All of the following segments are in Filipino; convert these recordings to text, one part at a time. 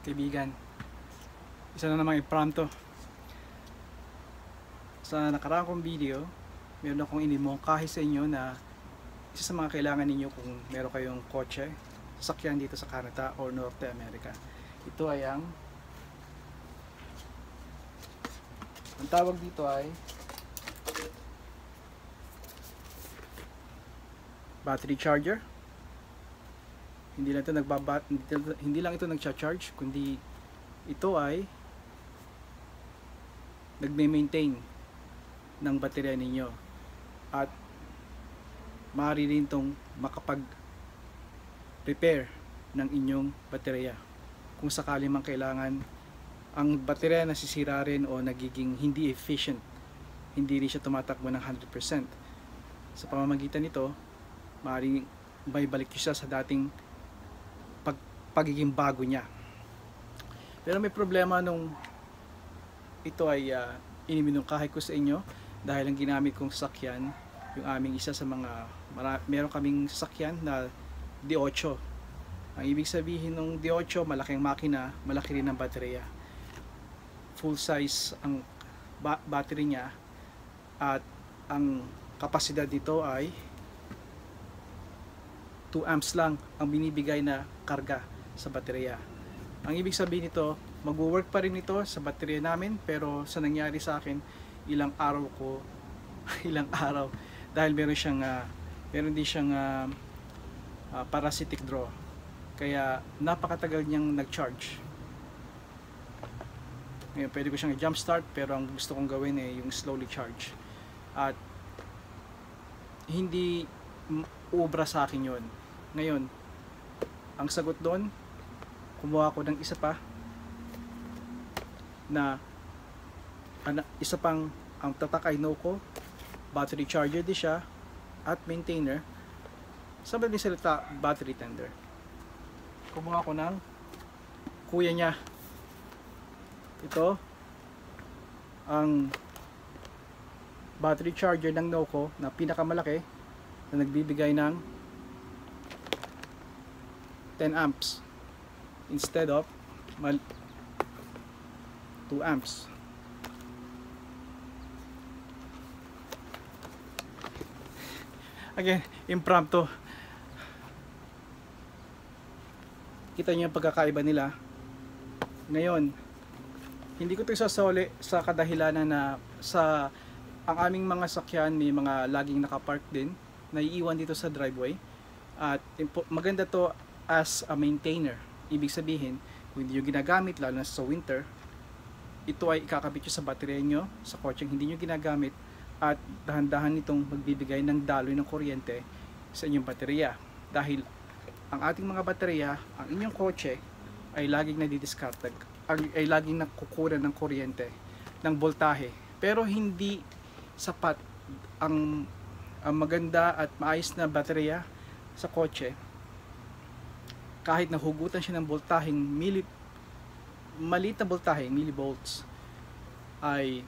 Kaibigan, isa na namang impromptu. Sa nakaraang kong video, meron akong inimongkahi sa inyo na isa sa mga kailangan ninyo kung meron kayong kotse, sasakyan dito sa Canada or North America. Ito ay ang tawag dito ay battery charger. Hindi lang ito nagcha-charge, kundi ito ay nagme-maintain ng baterya ninyo at maaari rin itong makapag-repair ng inyong baterya kung sakali mang kailangan ang baterya nasisira rin o nagiging hindi efficient, hindi rin siya tumatakbo ng 100%. Sa pamamagitan nito, maaaring may balik siya sa dating pagiging bago niya. Pero may problema nung ito ay iniminungkahi ko sa inyo dahil ang ginamit kong sasakyan, yung aming isa sa mga meron kaming sasakyan na D8. Ang ibig sabihin ng D8, malaking makina, malaki rin ang baterya. Full size ang battery niya at ang kapasidad nito ay 2 amps lang ang binibigay na karga sa baterya. Ang ibig sabihin nito, mag-work pa rin ito sa baterya namin, pero sa nangyari sa akin, ilang araw dahil meron din siyang parasitic draw. Kaya napakatagal niyang nag-charge. Ngayon, pwede ko siyang i-jump start, pero ang gusto kong gawin ay yung slowly charge. At hindi ubra sa akin yun. Ngayon, ang sagot doon, kumuha ako ng isa pa na isa pang ang tatak ay Noco, battery charger di siya at maintainer. Sa madaling salita, battery tender. Kumuha ako ng kuya niya. Ito ang battery charger ng Noco na pinakamalaki na nagbibigay ng 10 amps instead of 2 amps. Again, impromptu. Kita niyo yung pagkakaiba nila. Ngayon, hindi ko ito isasoli sa kadahilanan na ang aming mga sakyan may mga laging nakapark din, naiiwan dito sa driveway. At maganda to as a maintainer. Ibig sabihin, kung hindi nyo ginagamit, lalo na sa winter, ito ay ikakabit nyo sa baterya nyo, sa kotseng hindi nyo ginagamit, at dahan-dahan nitong magbibigay ng daloy ng kuryente sa inyong baterya. Dahil ang ating mga baterya, ang inyong kotse, ay laging nadidiscard, ay laging nakukunan ng kuryente, ng voltahe. Pero hindi sapat ang maganda at maayos na baterya sa kotse. Kahit nahugutan siya ng voltaheng maliit na voltahe, millivolts, ay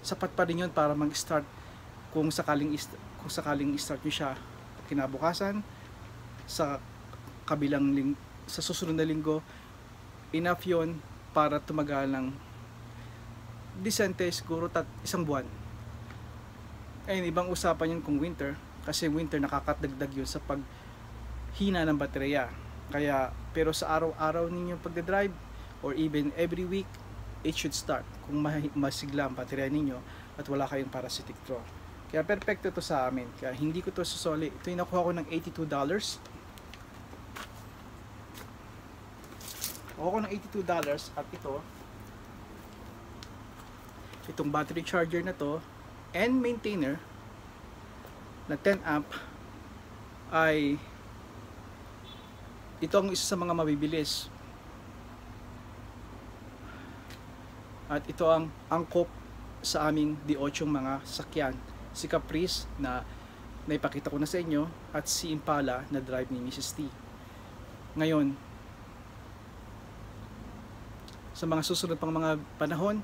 sapat pa rin yun para mag-start kung sakaling start nyo siya kinabukasan sa sa susunod na linggo. Enough yun para tumagal ng disente, siguro isang buwan. Ayun, ibang usapan yun kung winter, kasi winter nakakadagdag yun sa paghina ng baterya. Pero sa araw-araw ninyong pagdadrive or even every week, it should start kung masigla ang baterya ninyo at wala kayong parasitic draw. Kaya perfecto to sa amin. Kaya hindi ko to susoli. Ito yung nakuha ko ng $82. Nakuha ko ng $82 at itong battery charger na to and maintainer na 10 amp ay ito ang isa sa mga mabibilis. At ito ang angkop sa aming D8 mga sakyan. Si Caprice na naipakita ko na sa inyo at si Impala na drive ni Mrs. T. Ngayon, sa mga susunod pang mga panahon,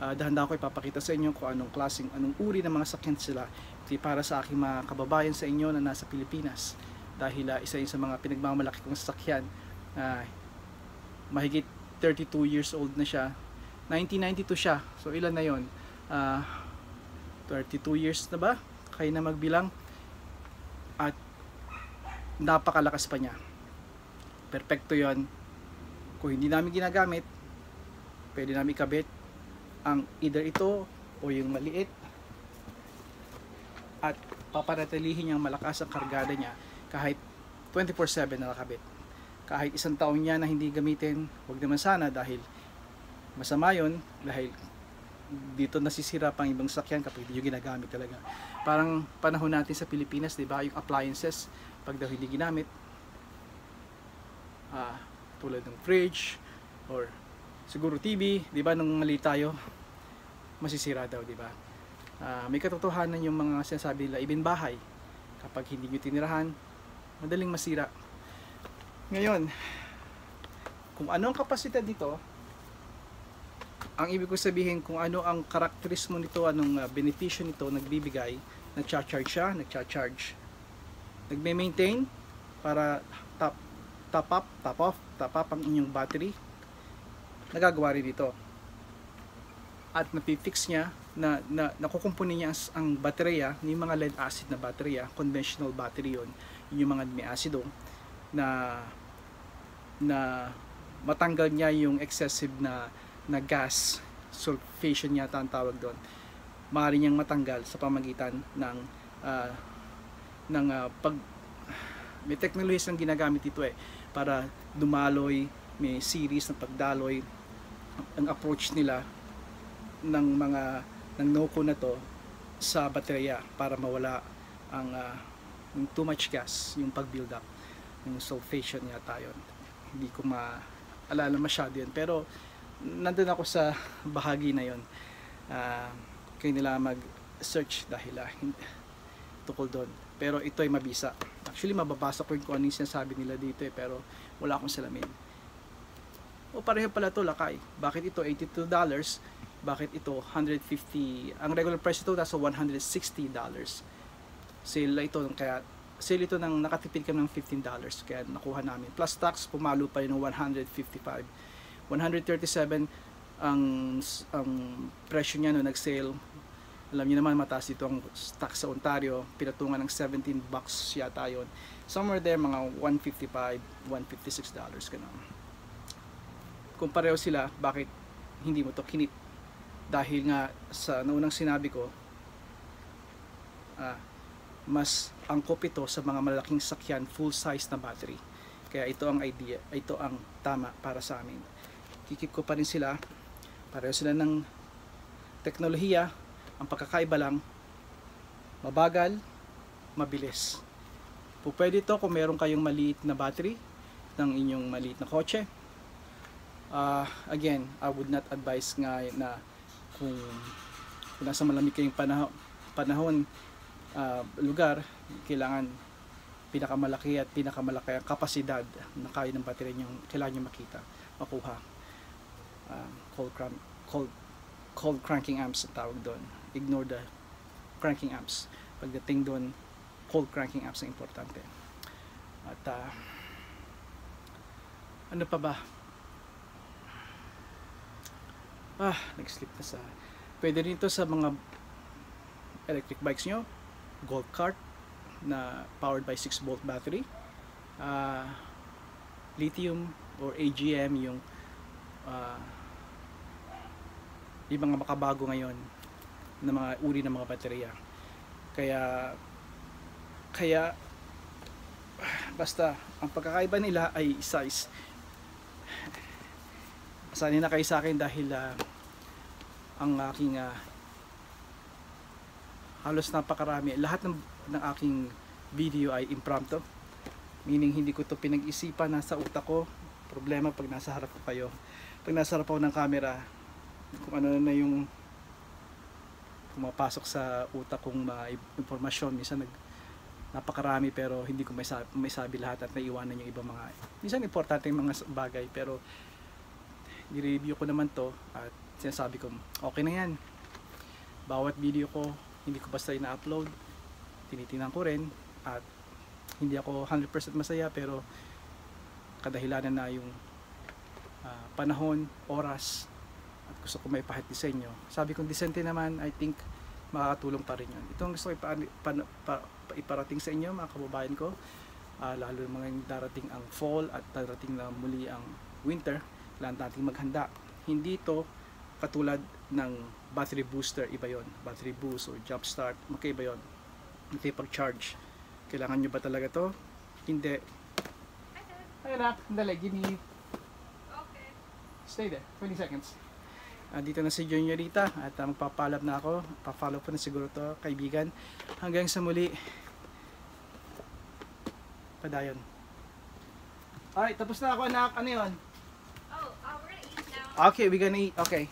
dahan-dahan ko ipapakita sa inyo kung anong uri ng mga sakyan sila. Ito para sa aking mga kababayan sa inyo na nasa Pilipinas. Dahil isa yun sa mga pinagmamalaki kong sakyan mahigit 32 years old na siya. 1992 siya, so ilan na yon? 32 years na ba? Kaya na magbilang. At napakalakas pa niya. Perfecto yon. Kung hindi namin ginagamit, pwede namin ikabit ang either ito o yung maliit, at papanatilihin niyang malakas ang kargada niya kahit 24/7 na nakabit. Kahit isang taon niya na hindi gamitin, wag naman sana, dahil masama yun, dahil dito nasisira pang ibang sakyan kapag hindi yung ginagamit talaga. Parang panahon natin sa Pilipinas, di ba, yung appliances, pag daw hindi ginamit, tulad ng fridge or siguro TV, di ba, nung mali tayo, masisira daw, di ba? May katotohanan yung mga sinasabi nila, even bahay, kapag hindi nyo tinirahan, madaling masira. Ngayon, kung ano ang kapasidad nito, ang ibig ko sabihin kung ano ang karakterismo nito, anong benepisyo nito nagbibigay, nagcha-charge siya, nagme-maintain para top up ang inyong battery, nagagawa rin dito. At napifix niya, nakukumpuni niya ang baterya, yung mga lead acid na baterya, conventional battery yun, yung mga may acido, na matanggal niya yung excessive na gas, sulfation yata ang tawag doon. Maaari niyang matanggal sa pamagitan ng pag may technologies ang ginagamit dito para dumaloy, may series ng pagdaloy. Ang approach nila ng NOCO na to sa baterya para mawala yung too much gas, yung pag-build up, yung sulfation yata yun. Hindi ko maalala masyado yun, pero nandun ako sa bahagi na yun. Kaya nila mag-search dahil tukol doon. Pero ito ay mabisa. Actually, mababasa ko kung ano yung sinasabi nila dito pero wala akong salamin. O pareho pala to, lakay. Bakit ito $82? Bakit ito 150? Ang regular price ito nasa $160. Sale ito, kaya sale ito nang nakatipid kami ng $15, kaya nakuha namin. Plus tax, pumalo pa yun ng $155. 137 ang presyo niya no nag-sale. Alam niyo naman, mataas dito ang tax sa Ontario, pinatungan ng $17 yata yon. Somewhere there mga $155, $156 ganun. Kung pareho sila, bakit hindi mo to kinit? Dahil nga sa naunang sinabi ko, mas angkop ito sa mga malaking sakyan, full size na battery. Kaya ito ang idea, ito ang tama para sa amin. Kikip ko pa rin sila, pareho sila ng teknolohiya. Ang pagkakaiba lang, mabagal, mabilis. Pwede ito kung meron kayong maliit na battery ng inyong maliit na kotse. Again, I would not advise nga na kung nasa malamig kayong panahon, lugar, kailangan pinakamalaki at pinakamalaki ang kapasidad na kaya ng battery nyo, kailangan nyo makuha. Cold cranking amps ang tawag doon. Ignore the cranking amps. Pagdating doon, cold cranking amps ang importante. At ano pa ba? Nag-slip na sa. Pwede rin ito sa mga electric bikes nyo, golf cart na powered by 6-volt battery, lithium or AGM, yung mga makabago ngayon na mga uri ng mga baterya. Kaya basta ang pagkakaiba nila ay size. Sanay na kayo sa akin dahil ang aking halos napakarami, lahat ng aking video ay impromptu, meaning hindi ko to pinag-isipan, nasa utak ko. Problema pag nasa harap ko kayo, pag nasa harap ako ng camera, kung ano na yung pumapasok sa utak kong mga impormasyon, minsan napakarami pero hindi ko may sabi lahat at naiwanan yung ibang mga minsan importante yung mga bagay, pero i-review ko naman to at sinasabi ko okay na yan. Bawat video ko hindi ko basta ina-upload, tinitingnan ko rin, at hindi ako 100% masaya pero kadahilanan na yung panahon, oras, at gusto ko may pahit sa inyo. Sabi kong disente naman, I think makakatulong pa rin yun. Itong gusto ko iparating sa inyo mga kababayan ko, lalo mga darating ang fall at darating na muli ang winter, kailangan nating maghanda. Hindi ito katulad ng battery booster, iba yon. Battery boost o jump start, magkaiba yon. Ito yung pag-charge. Kailangan nyo ba talaga to? Hindi. Ay anak, dali, give me. Okay. Stay there, 20 seconds. Dito na si Juniorita at magpapalab na ako. Pa-follow po na siguro to, kaibigan. Hanggang sa muli. Padayon. Alright, tapos na ako anak. Ano yun? Oh, we're gonna eat now. Okay, we're gonna eat. Okay.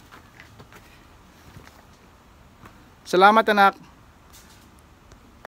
Salamat anak.